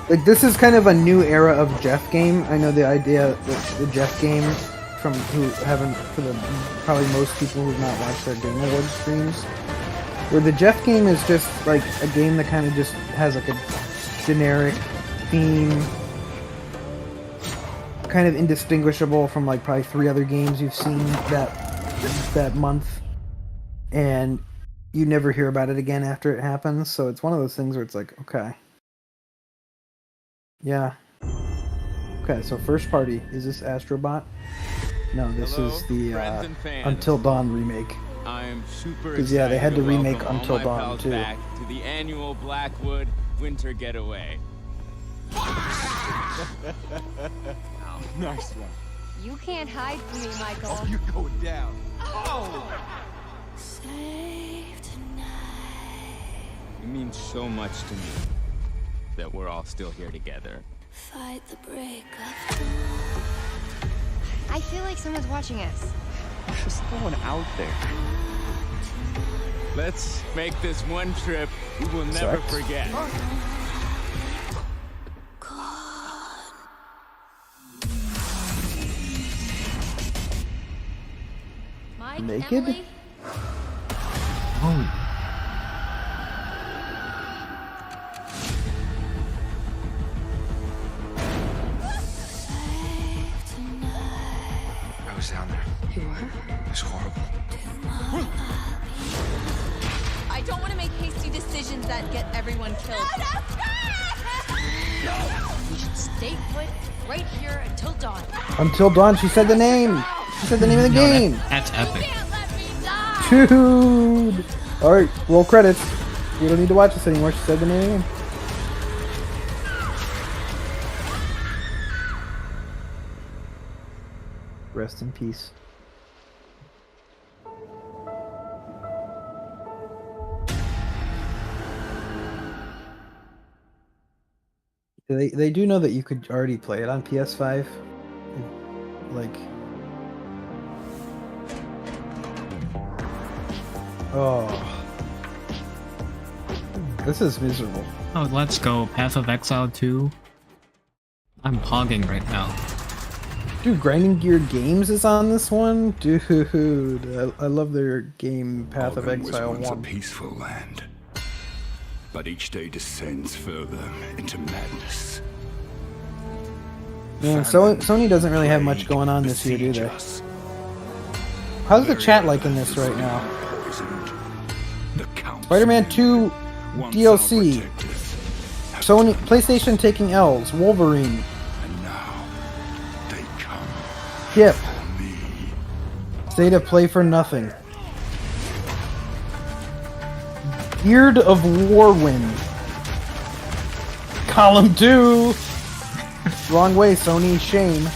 Speaker 1: Like, this is kind of a new era of Jeff game. I know the idea that the Jeff game, from who haven't, for the probably most people who've not watched their Game Awards streams, where the Jeff game is just like a game that kind of just has like a generic theme, kind of indistinguishable from like probably 3 other games you've seen that month, and you never hear about it again after it happens. So it's one of those things where it's like, okay, yeah, okay. So first party, is this Astrobot? No, this is the Until Dawn remake.
Speaker 18: I'm super
Speaker 1: Because yeah, they had to remake Until
Speaker 18: Dawn
Speaker 1: Dawn too.
Speaker 18: Back to the annual Blackwood Winter Getaway.
Speaker 5: Oh, nice one.
Speaker 13: You can't hide from me, Michael.
Speaker 5: Oh, you're going down. Oh!
Speaker 18: It means so much to me that we're all still here together.
Speaker 6: Fight the break of dawn.
Speaker 13: I feel like someone's watching us.
Speaker 5: There's no one out there.
Speaker 18: Let's make this one trip we will never
Speaker 1: Sex?
Speaker 18: forget.
Speaker 13: Mike,
Speaker 1: Naked?
Speaker 13: Emily?
Speaker 2: Oh.
Speaker 19: I was down there.
Speaker 13: You were?
Speaker 19: It was horrible.
Speaker 13: I don't want to make hasty decisions that get everyone killed. We should stay put right here until dawn.
Speaker 1: Until Dawn, she said the name! She said the name of the game!
Speaker 2: That's epic.
Speaker 1: Dude! Alright, roll credits. You don't need to watch this anymore, she said the name of the game. Rest in peace. They do know that you could already play it on PS5. Like... Oh. This is miserable.
Speaker 2: Oh, let's go. Path of Exile 2. I'm hogging right now.
Speaker 1: Dude, Grinding Gear Games is on this one? Dude, I love their game Path of
Speaker 8: Arkham
Speaker 1: Exile
Speaker 8: was once
Speaker 1: 1.
Speaker 8: a peaceful land, but each day descends further into madness.
Speaker 1: Man, Sony doesn't really have much going on this year, do they? How's the chat like in this right now? Spider-Man 2 DLC. Sony, PlayStation taking L's. Wolverine. Ship. State of Play for Nothing. Beard of Warwind. Column 2. Wrong way, Sony. Shame.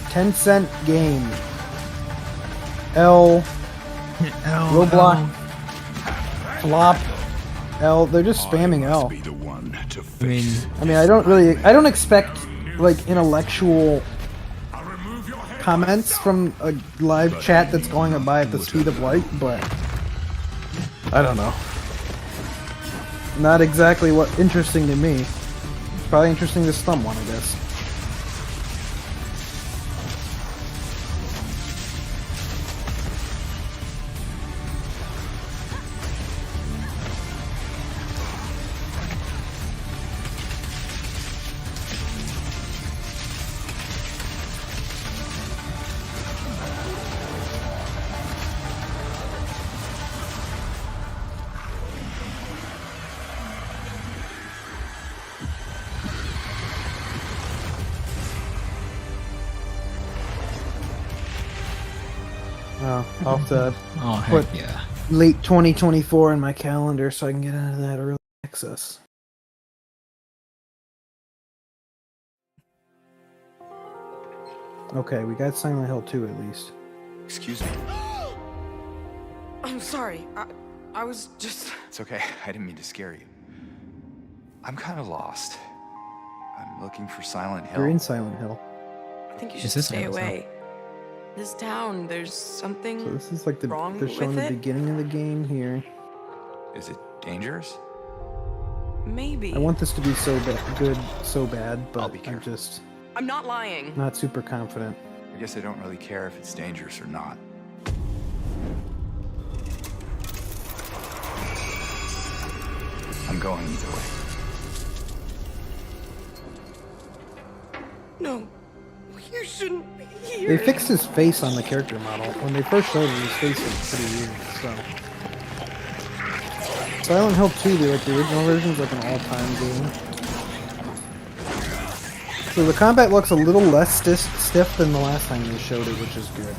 Speaker 1: 10-cent game. L. Roblox. Flop. L. They're just spamming L. I mean, I don't expect like intellectual comments from a live chat that's going by at the speed of light, but I don't know. Not exactly what interesting to me. Probably interesting to someone, I guess. I'll have to
Speaker 2: Oh,
Speaker 1: put
Speaker 2: heck yeah.
Speaker 1: late 2024 in my calendar so I can get out of that early access. Okay, we got Silent Hill 2 at least.
Speaker 21: Excuse me.
Speaker 22: I'm sorry. I was just...
Speaker 21: It's okay. I didn't mean to scare you. I'm kind of lost. I'm looking for Silent Hill.
Speaker 1: You're in Silent Hill.
Speaker 22: I think you should stay away. This town, there's something
Speaker 1: So this is like
Speaker 22: they're
Speaker 1: showing the beginning of the game here.
Speaker 21: Is it dangerous?
Speaker 22: Maybe.
Speaker 1: I want this to be so good, so bad, but I'm just
Speaker 22: I'm not lying.
Speaker 1: not super confident.
Speaker 21: I guess I don't really care if it's dangerous or not. I'm going either way.
Speaker 22: No, you shouldn't be here.
Speaker 1: They fixed his face on the character model. When they first showed it, his face was pretty weird, so. Silent Hill 2, the original version, is like an all-time game. So the combat looks a little less stiff than the last time they showed it, which is good.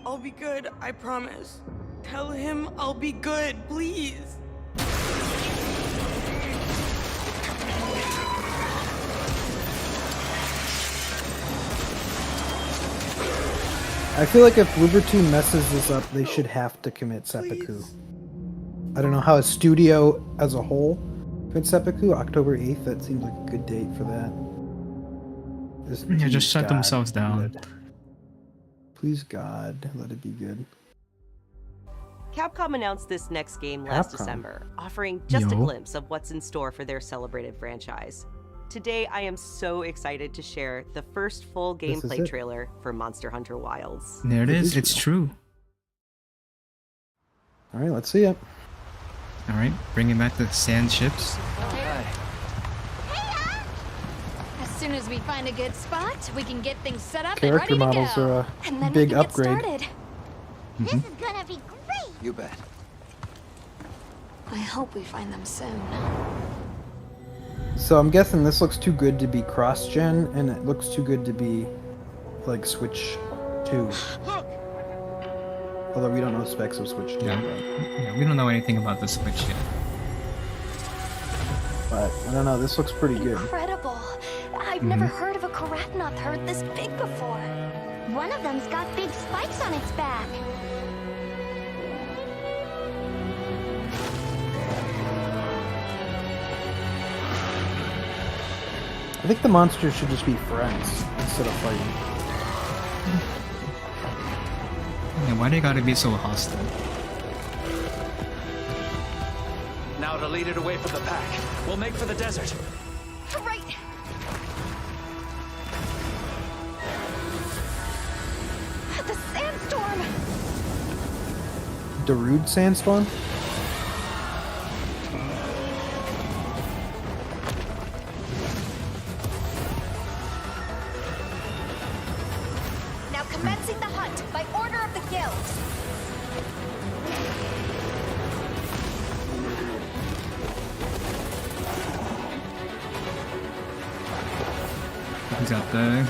Speaker 22: I'll be good, I promise. Tell him I'll be good, please.
Speaker 1: I feel like if Bloober 2 messes this up, they should have to commit seppuku. I don't know how a studio as a whole commits seppuku. October 8th, that seems like a good date for that.
Speaker 2: Yeah, just shut themselves down.
Speaker 1: Good. Please God, let it be good.
Speaker 20: Capcom announced this next game last December, offering just a glimpse of what's in store for their celebrated franchise. Today, I am so excited to share the first full gameplay trailer for Monster Hunter Wilds.
Speaker 2: There it is. It's true.
Speaker 1: All right, let's see it.
Speaker 2: All right, bringing back the sand ships.
Speaker 23: As soon as we find a good spot, we can get things set up
Speaker 1: Character
Speaker 23: and ready
Speaker 1: models
Speaker 23: to go.
Speaker 1: are
Speaker 23: And
Speaker 1: a
Speaker 23: then
Speaker 1: big
Speaker 23: we can
Speaker 1: upgrade.
Speaker 23: Get started. This is gonna be great.
Speaker 21: You bet.
Speaker 23: I hope we find them soon.
Speaker 1: So I'm guessing this looks too good to be cross-gen, and it looks too good to be like Switch 2. Although we don't know specs of Switch 2.
Speaker 2: Yeah, we don't know anything about the Switch yet.
Speaker 1: But I don't know, this looks pretty good.
Speaker 23: Incredible. I've never heard of a Karatnoth herd this big before.
Speaker 6: One of them's got big spikes on its back.
Speaker 1: I think the monsters should just be friends instead of fighting.
Speaker 2: Yeah, why they gotta be so hostile?
Speaker 17: Now to lead it away from the pack. We'll make for the desert.
Speaker 23: Right. The sandstorm.
Speaker 1: Darude Sandstorm?
Speaker 23: Now commencing the hunt by order of the guild.
Speaker 2: He's out there.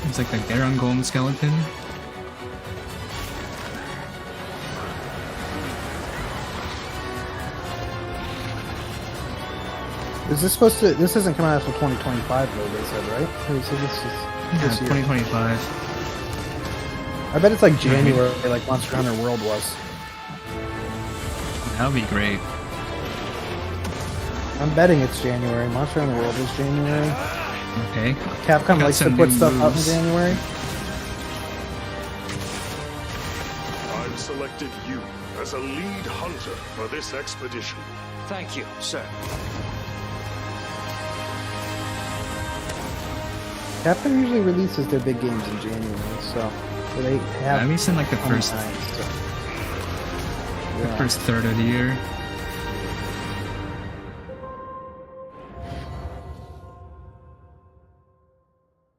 Speaker 2: It's like the Garangolm skeleton.
Speaker 1: Is this supposed to... This isn't coming out until 2025 though, they said, right? So this is this year.
Speaker 2: 2025.
Speaker 1: I bet it's like January, like Monster Hunter World was.
Speaker 2: That would be great.
Speaker 1: I'm betting it's January. Monster Hunter World is January.
Speaker 2: Okay.
Speaker 1: Capcom likes to put stuff out in January.
Speaker 8: I've selected you as a lead hunter for this expedition.
Speaker 17: Thank you, sir.
Speaker 1: Capcom usually releases their big games in January, so they have
Speaker 2: at least in like the first
Speaker 1: time, so.
Speaker 2: The first third of the year.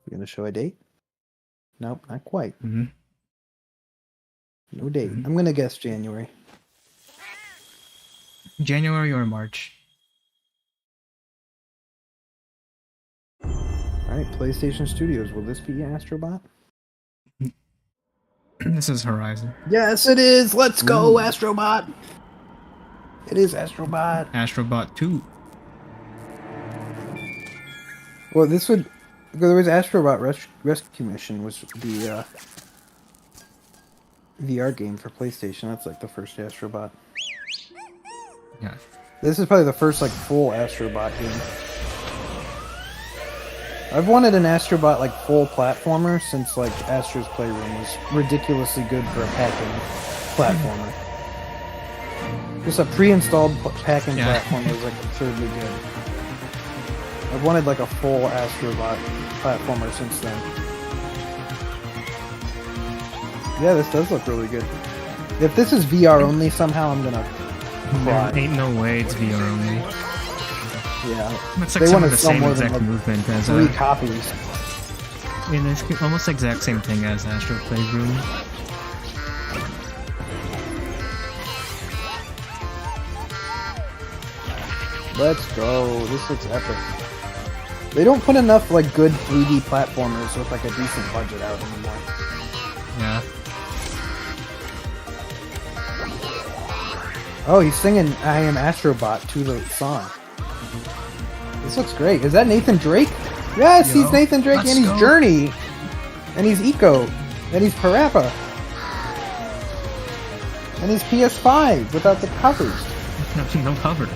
Speaker 1: We're gonna show a date? Nope, not quite.
Speaker 2: Mm-hmm.
Speaker 1: No date. I'm gonna guess January.
Speaker 2: January or March.
Speaker 1: Alright, PlayStation Studios. Will this be Astrobot?
Speaker 2: This is Horizon.
Speaker 1: Yes, it is! Let's go, Astrobot! It is Astrobot.
Speaker 2: Astrobot 2.
Speaker 1: Well, this would... There was Astrobot Rescue Mission, was the VR game for PlayStation. That's like the first Astrobot.
Speaker 2: Yeah.
Speaker 1: This is probably the first like full Astrobot game. I've wanted an Astrobot like full platformer since like Astro's Playroom was ridiculously good for a packing platformer. Just a pre-installed packing platform was like absurdly good. I've wanted like a full Astrobot platformer since then. Yeah, this does look really good. If this is VR only somehow, I'm gonna cry.
Speaker 2: Ain't no way it's VR only.
Speaker 1: Yeah,
Speaker 2: It's like some of the same exact movement as
Speaker 1: 3 copies.
Speaker 2: And it's almost the exact same thing as Astro Playroom.
Speaker 1: Let's go. This looks epic. They don't put enough like good 3D platformers with like a decent budget out anymore.
Speaker 2: Yeah.
Speaker 1: Oh, he's singing I Am Astrobot to the song. This looks great. Is that Nathan Drake? Yes, he's Nathan Drake and he's Journey. And he's Eco. And he's Parappa. And he's PS5 without the covers.
Speaker 2: No cover.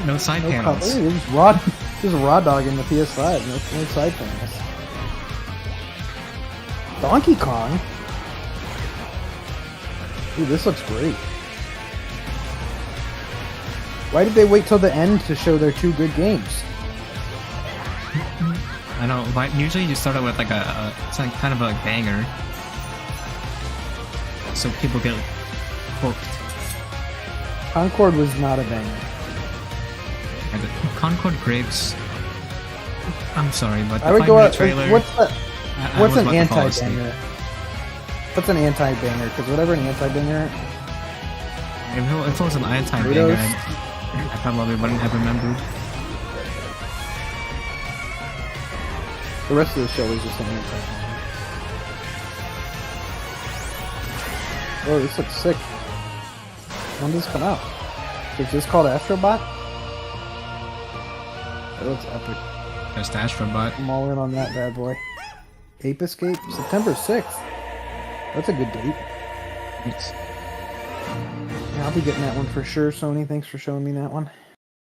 Speaker 2: No side panels.
Speaker 1: Cover. Just raw dog in the PS5. No side panels. Donkey Kong? Dude, this looks great. Why did they wait till the end to show their 2 good games?
Speaker 2: I know, but usually you start out with like it's like kind of a banger. So people get hooked.
Speaker 1: Concord was not a banger.
Speaker 2: Concord Grapes. I'm sorry, but the
Speaker 1: I would go out.
Speaker 2: trailer.
Speaker 1: What's an anti-banger? What's an anti-banger? Because whatever an anti-banger.
Speaker 2: If it was an anti-banger, I probably wouldn't have remembered.
Speaker 1: The rest of the show is just an anti-banger. Oh, this looks sick. When does this come out? Is this called Astrobot? That looks epic.
Speaker 2: Just Astrobot.
Speaker 1: I'm all in on that bad boy. Ape Escape? September 6th. That's a good date.
Speaker 2: Thanks.
Speaker 1: Yeah, I'll be getting that one for sure. Sony, thanks for showing me that one.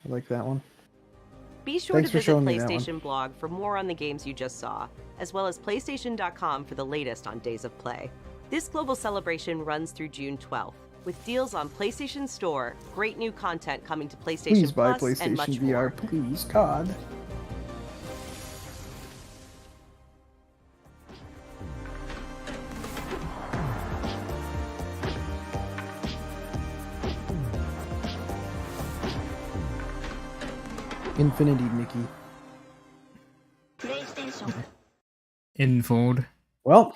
Speaker 1: I like that one.
Speaker 20: Be sure
Speaker 1: Thanks
Speaker 20: to
Speaker 1: for
Speaker 20: visit
Speaker 1: showing me that
Speaker 20: PlayStation blog for more on the games you just saw, as well as PlayStation.com for the latest on Days of Play. This global celebration runs through June 12th, with deals on PlayStation Store, great new content coming to PlayStation
Speaker 1: Please buy
Speaker 20: Plus, and much
Speaker 1: PlayStation
Speaker 20: more.
Speaker 1: VR, please, God. Infinity Mickey.
Speaker 2: Infold.
Speaker 1: Well,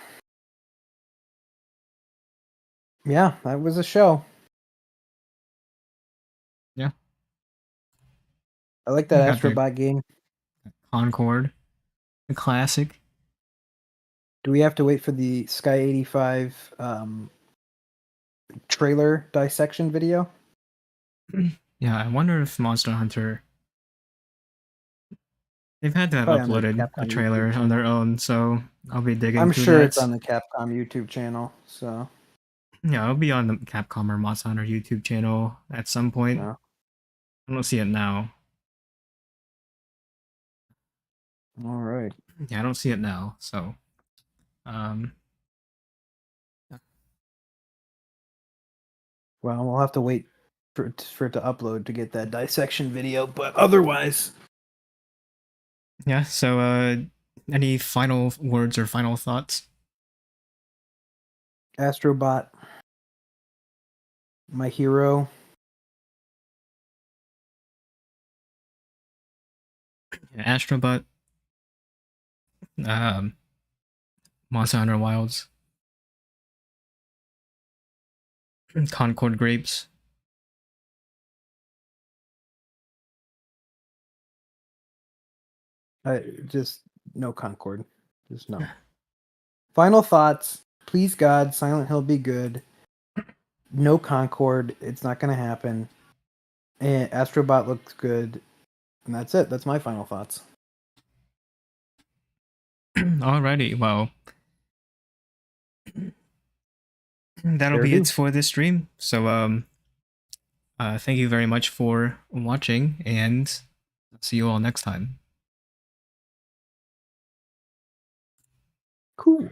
Speaker 1: yeah, that was a show.
Speaker 2: Yeah.
Speaker 1: I like that
Speaker 2: You got the
Speaker 1: Astrobot game.
Speaker 2: Concord. The classic.
Speaker 1: Do we have to wait for the Sky 85 trailer dissection video?
Speaker 2: Yeah, I wonder if Monster Hunter. They've had to have
Speaker 1: Probably on the
Speaker 2: uploaded
Speaker 1: Capcom
Speaker 2: a trailer
Speaker 1: YouTube
Speaker 2: on their own, so I'll be digging
Speaker 1: I'm
Speaker 2: through
Speaker 1: sure
Speaker 2: that.
Speaker 1: it's on the Capcom YouTube channel, so
Speaker 2: Yeah, it'll be on the Capcom or Monster Hunter YouTube channel at some point.
Speaker 1: Yeah.
Speaker 2: I don't see it now.
Speaker 1: all right.
Speaker 2: Yeah, I don't see it now, so
Speaker 1: Well, we'll have to wait for it to upload to get that dissection video, but otherwise,
Speaker 2: yeah, so any final words or final thoughts?
Speaker 1: Astrobot, my hero.
Speaker 2: Astrobot, Monster Hunter Wilds. Concord grapes.
Speaker 1: Just no Concord. Just no. Final thoughts. Please God, Silent Hill be good. No Concord. It's not gonna happen. And Astrobot looks good. And that's it. That's my final thoughts.
Speaker 2: Alrighty, well. That'll be it for this stream. So thank you very much for watching, and see you all next time.
Speaker 1: Cool.